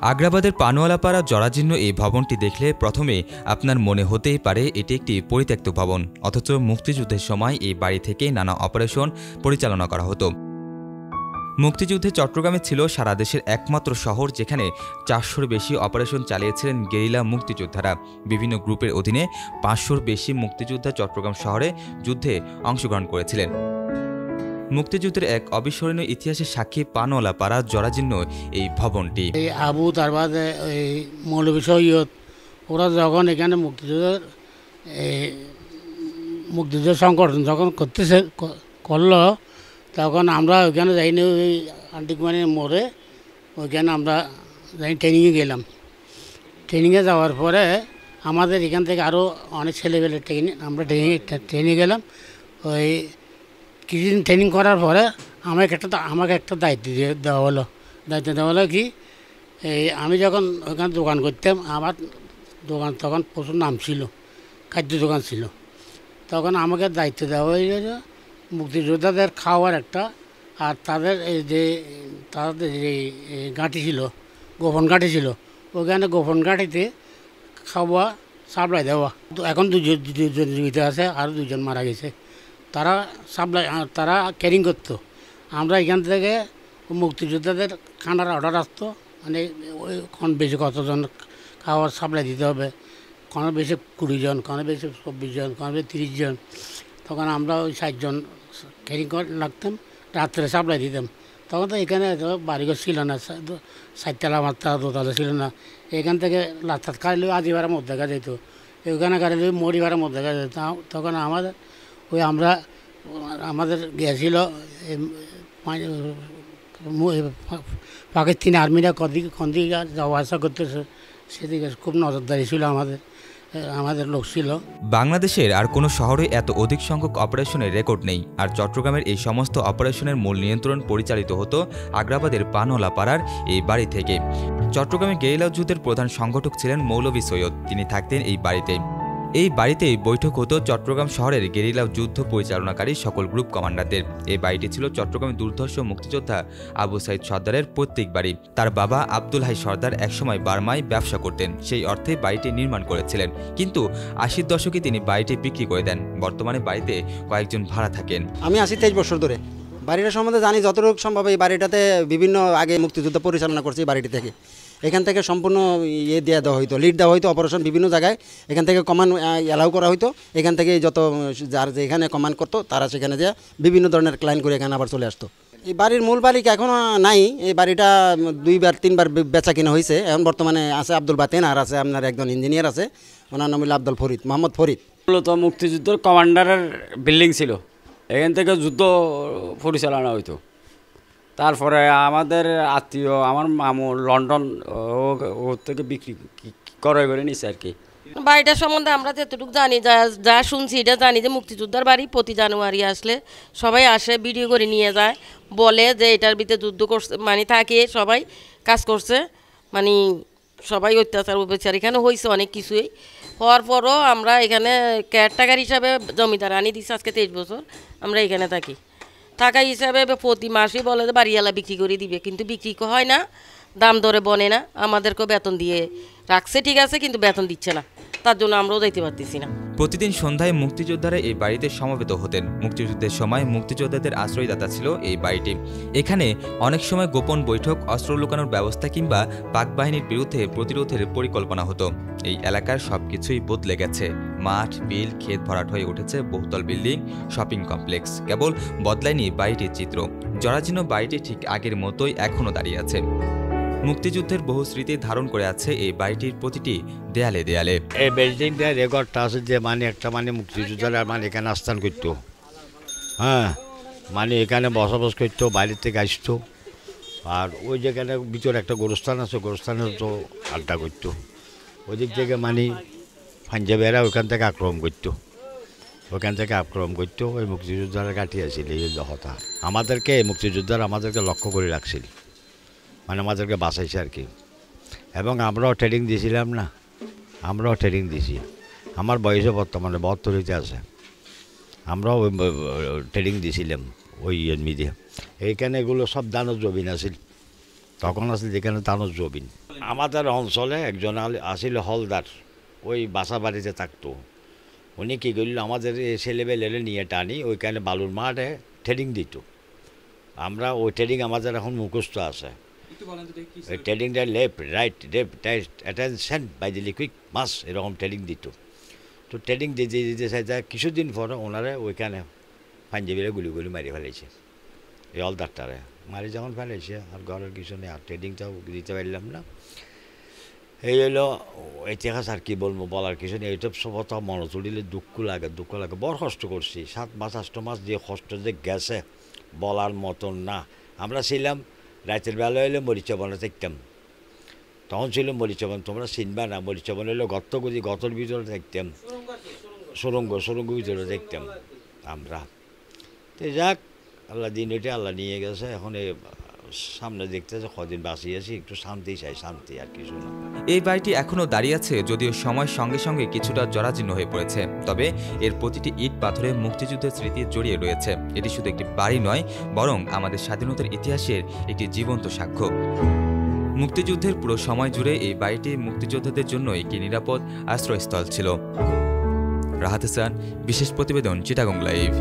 আগ্রাবাদের পানোয়ালাপাড়া জরাজীর্ণ এই ভবনটি দেখলে প্রথমে আপনার মনে হতেই পারে এটি একটি পরিত্যক্ত ভবন, অথচ মুক্তিযুদ্ধের সময় এই বাড়ি থেকে নানা অপারেশন পরিচালনা করা হতো। মুক্তিযুদ্ধে চট্টগ্রামে ছিল সারা দেশের একমাত্র শহর যেখানে ৪০০-র বেশি অপারেশন চালিয়েছিলেন গেরিলা মুক্তিযোদ্ধারা। বিভিন্ন গ্রুপের অধীনে ৫০০-র বেশি মুক্তিযোদ্ধা চট্টগ্রাম শহরে যুদ্ধে অংশগ্রহণ করেছিলেন। মুক্তিযুদ্ধের এক অবিস্মরণীয় ইতিহাসের সাক্ষী পানোয়ালাপাড়া জরাজীর্ণ এই ভবনটি। এই আবু তার বাদে এই মৌলভী সৈয়দ ওরা যখন এখানে মুক্তিযুদ্ধ সংগঠন যখন করলো তখন আমরা ওইখানে যাইনি, ওই আন্টিকমানের মোড়ে ওইখানে আমরা যাই ট্রেনিংয়ে গেলাম। ট্রেনিংয়ে যাওয়ার পরে আমাদের এখান থেকে আরও অনেক ছেলেবেলে আমরা ট্রেনিংয়ে গেলাম। ওই কিছুদিন ট্রেনিং করার পরে আমাকে একটা দায়িত্ব দেওয়া হলো কি, এই আমি যখন ওখানে দোকান করতাম, আমার দোকান তখন প্রচুর নাম ছিল, খাদ্য দোকান ছিল, তখন আমাকে দায়িত্ব দেওয়া হয়েছিল মুক্তিযোদ্ধাদের খাওয়ার একটা, আর তাদের যে গাঁটি ছিল, গোপন গাঁটি ছিল, ওখানে গোপন গাঁটিতে খাওয়া সাপ্লাই দেওয়া। এখন দুজন জীবিত আছে, আরও দুজন মারা গেছে। তারা ক্যারিং করতো। আমরা এখান থেকে মুক্তিযোদ্ধাদের খানার অর্ডার আসতো, মানে ওই কম বেশি কতজন খাওয়ার সাপ্লাই দিতে হবে, কোনো বেশি 20 জন, কোনো বেশি 24 জন, কোনো বেশি 30 জন। তখন আমরা ওই 60 জন ক্যারিং করে লাগতাম, রাত্রে সাপ্লাই দিতাম। তখন তো এখানে বাড়িঘর ছিল না, 4তলা 5তলা 2তলা ছিল না। এখান থেকে লাস্তার কাটলে আদিবারের মধ্যে দেখা যেত, ওখানে কাটলে মরিবারের মধ্যে দেখা যেত। তখন আমাদের গিয়েছিল পাকিস্তানি আর্মিরা কোন দিকে যাওয়া আসা করতেছে, সেদিকে খুব নজরদারি ছিল, আমাদের লোক ছিল। বাংলাদেশের আর কোনো শহরে এত অধিক সংখ্যক অপারেশনের রেকর্ড নেই, আর চট্টগ্রামের এই সমস্ত অপারেশনের মূল নিয়ন্ত্রণ পরিচালিত হতো আগ্রাবাদের পানোয়ালাপাড়ার এই বাড়ি থেকে। চট্টগ্রামে গেরিলা যুদ্ধের প্রধান সংগঠক ছিলেন মৌলভী সৈয়দ, তিনি থাকতেন এই বাড়িতে। এই বাড়িতেই বৈঠক হতো চট্টগ্রাম শহরের গেরিলা যুদ্ধ পরিচালনাকারী সকল গ্রুপ কমান্ডারদের। এই বাড়িটি ছিল চট্টগ্রামের দুর্ধর্ষ মুক্তিযোদ্ধা আবু সাইদ সর্দারের পৈতৃক বাড়ি। তার বাবা আব্দুল হাই সর্দার একসময় বার্মায় ব্যবসা করতেন, সেই অর্থে বাড়িটি নির্মাণ করেছিলেন, কিন্তু 80-র দশকে তিনি বাড়িটি বিক্রি করে দেন। বর্তমানে বাড়িতে কয়েকজন ভাড়া থাকেন। আমি 23 বছর ধরে বাড়িটা সম্বন্ধে জানি যতটুকু সম্ভব। এই বাড়িটাতে বিভিন্ন আগে মুক্তিযুদ্ধ পরিচালনা করছি, বাড়িটি থেকে এখান থেকে সম্পূর্ণ দেওয়া হইতো, লিড দেওয়া হইতো অপারেশন বিভিন্ন জায়গায়। এখান থেকে কমান্ড অ্যালাউ করা হইতো, এখান থেকে যত যার যেখানে কমান্ড করতো তারা সেখানে যে বিভিন্ন ধরনের ক্লায়েন্ট করে এখানে আবার চলে আসতো। এই বাড়ির মূল মালিক এখনও নাই, এই বাড়িটা 2-3বার বেচা কিনা হয়েছে। এখন বর্তমানে আছে আব্দুল বাতেন, আর আছে আপনার একজন ইঞ্জিনিয়ার আছে, ওনার নাম হল মোহাম্মদ ফরিদ। মূলত মুক্তিযুদ্ধের কমান্ডারের বিল্ডিং ছিল, এখান থেকে যুদ্ধ পরিচালনা হইতো। তারপরে আমাদের আত্মীয় আমার মামু লন্ডন ও থেকে বিক্রি করে নিছে আর কি। বাড়িটার সম্বন্ধে আমরা যতটুকু জানি, যা শুনছি এটা জানি যে মুক্তিযোদ্ধার বাড়ি। প্রতি জানুয়ারি আসলে সবাই আসে, ভিডিও করে নিয়ে যায়, বলে যে এটার ভিতরে যুদ্ধ করছে, মানে থাকে সবাই কাজ করছে, মানে সবাই অত্যাচার উপচার এখানে হয়েছে অনেক কিছুই। হওয়ার পরও আমরা এখানে কেয়ারটেকার হিসাবে জমিদার আনি দিচ্ছি, আজকে 23 বছর আমরা এখানে থাকি। থাকা হিসাবে প্রতি মাসেই বলে যে বাড়িওয়ালা বিক্রি করে দিবে, কিন্তু বিক্রি হয় না, দাম দরে বনে না, আমাদেরকেও বেতন দিয়ে রাখছে ঠিক আছে, কিন্তু বেতন দিচ্ছে না, তার জন্য আমরাও যাইতে পারতেছি না। প্রতিদিন সন্ধ্যায় মুক্তিযোদ্ধারা এই বাড়িতে সমবেত হতেন। মুক্তিযুদ্ধের সময় মুক্তিযোদ্ধাদের আশ্রয়দাতা ছিল এই বাড়িটি। এখানে অনেক সময় গোপন বৈঠক, অস্ত্র লুকানোর ব্যবস্থা কিংবা পাক বাহিনীর বিরুদ্ধে প্রতিরোধের পরিকল্পনা হতো। এই এলাকার সবকিছুই বদলে গেছে। মাঠ, বিল, ক্ষেত ভরাট হয়ে উঠেছে বহুতল বিল্ডিং, শপিং কমপ্লেক্স। কেবল বদলায়নি বাড়িটির চিত্র। জরাজীর্ণ বাড়িটি ঠিক আগের মতোই এখনও দাঁড়িয়ে আছে। মুক্তিযুদ্ধের বহু স্মৃতি ধারণ করে আছে এই বাড়িটির প্রতিটি দেয়ালে দেয়ালে। এই বিল্ডিংটা রেকর্ডটা আছে যে একটা মুক্তিযোদ্ধারা এখানে আস্থান করতো, হ্যাঁ, এখানে বসবাস করতো, বাইরের থেকে আসতো। আর ওই যেখানে ভিতরে একটা গোরস্থান আছে, গোরস্থানে তো আড্ডা করতো। ওই দিক থেকে পাঞ্জাবেরা ওইখান থেকে আক্রমণ করতো, ওই মুক্তিযোদ্ধারা কাটিয়েছিল এই হতা। মুক্তিযোদ্ধারা আমাদেরকে লক্ষ্য করে রাখছিল, আমাদেরকে বাঁচাইছে আর কি। এবং আমরাও ট্রেনিং দিয়েছিলাম না, দিয়েছি। আমার বয়সে বর্তমানে 72 আছে। আমরাও ট্রেনিং দিয়েছিলাম ওই মিডিয়া। এইখানে এগুলো সব দানব জবিন আছিল, তখন আসলে যেখানে দানব জবিন। আমাদের অঞ্চলে একজন আসিল হলদার, ওই বাসা বাড়িতে থাকতো। উনি কী করল, আমাদের ছেলেবেলে নিয়ে টানি ওইখানে বালুর মাঠে ট্রেডিং দিত। আমরা ওই ট্রেডিং আমাদের এখন মুখস্থ আছে। ওই ট্রেডিংটা left right attention by the liquid mass এরকম ট্রেডিং দিত। তো ট্রেডিং দিতে দিতে যায় কিছুদিন পরে ওনারা ওইখানে পাঞ্জাবিরা গুলি গুলি মারি ফেলেছে, এই হলদারটারে মারি যখন ফেলেছে আর ঘরের কিছু নেই, আর ট্রেডিংটাও দিতে পারলাম না। এই হলো ইতিহাস, আর কি বলবো, বলার কিছু নেই। এইসব সব মনে তুলিলে দুঃখ লাগে বড় কষ্ট করছি। 7 মাস 8 মাস যে কষ্ট যে গেছে বলার মতন না। আমরা ছিলাম রাতের বেলা হইলে মরিচাবনে থাকতাম, তখন ছিল মরিচাবন, তোমরা চিনবা না। মরিচাবন হইলে গতর ভিতরে থাকতাম, সুরঙ্গ ভিতরে দেখতাম আমরা। তো যাক, আল্লাহ দিন ওইটা আল্লাহ নিয়ে গেছে। এখন সামনে দেখতেছে কদিন বাঁচিয়েছি, একটু শান্তি চাই, শান্তি আর কিছু না। এই বাড়িটি এখনও দাঁড়িয়ে আছে, যদিও সময়ের সঙ্গে সঙ্গে কিছুটা জরাজীর্ণ হয়ে পড়েছে। তবে এর প্রতিটি ইট পাথরে মুক্তিযুদ্ধের স্মৃতি জড়িয়ে রয়েছে। এটি শুধু একটি বাড়ি নয়, বরং আমাদের স্বাধীনতার ইতিহাসের একটি জীবন্ত সাক্ষ্য। মুক্তিযুদ্ধের পুরো সময় জুড়ে এই বাড়িটি মুক্তিযোদ্ধাদের জন্য একটি নিরাপদ আশ্রয়স্থল ছিল। রাহাত হাসান, বিশেষ প্রতিবেদন, চিটাগং লাইভ।